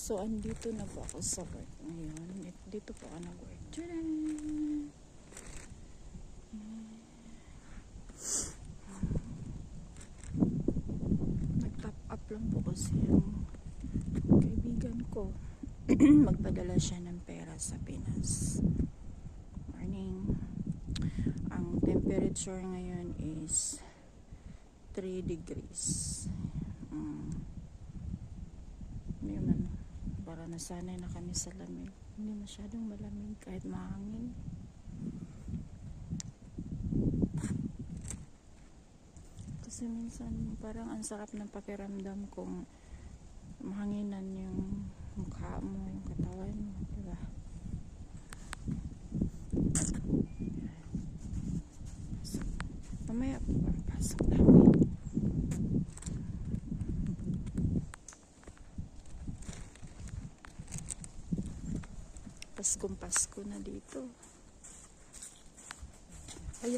So, andito na po ako sa work ngayon. Dito po ako nag-work. Tcharam! Nag-top up lang po kasi yung kaibigan ko. Magpadala siya ng pera sa Pinas. Morning. Ang temperature ngayon is 3 degrees. Yun, para nasanay na kami sa lamig. Hindi masyadong malamig kahit mahangin. Kasi minsan parang ang sarap ng pakiramdam kung mahanginan yung mukha mo, yung katawan mo, diba? Mamaya po ang pasok namin. Paskong Pasko na dito. Ay.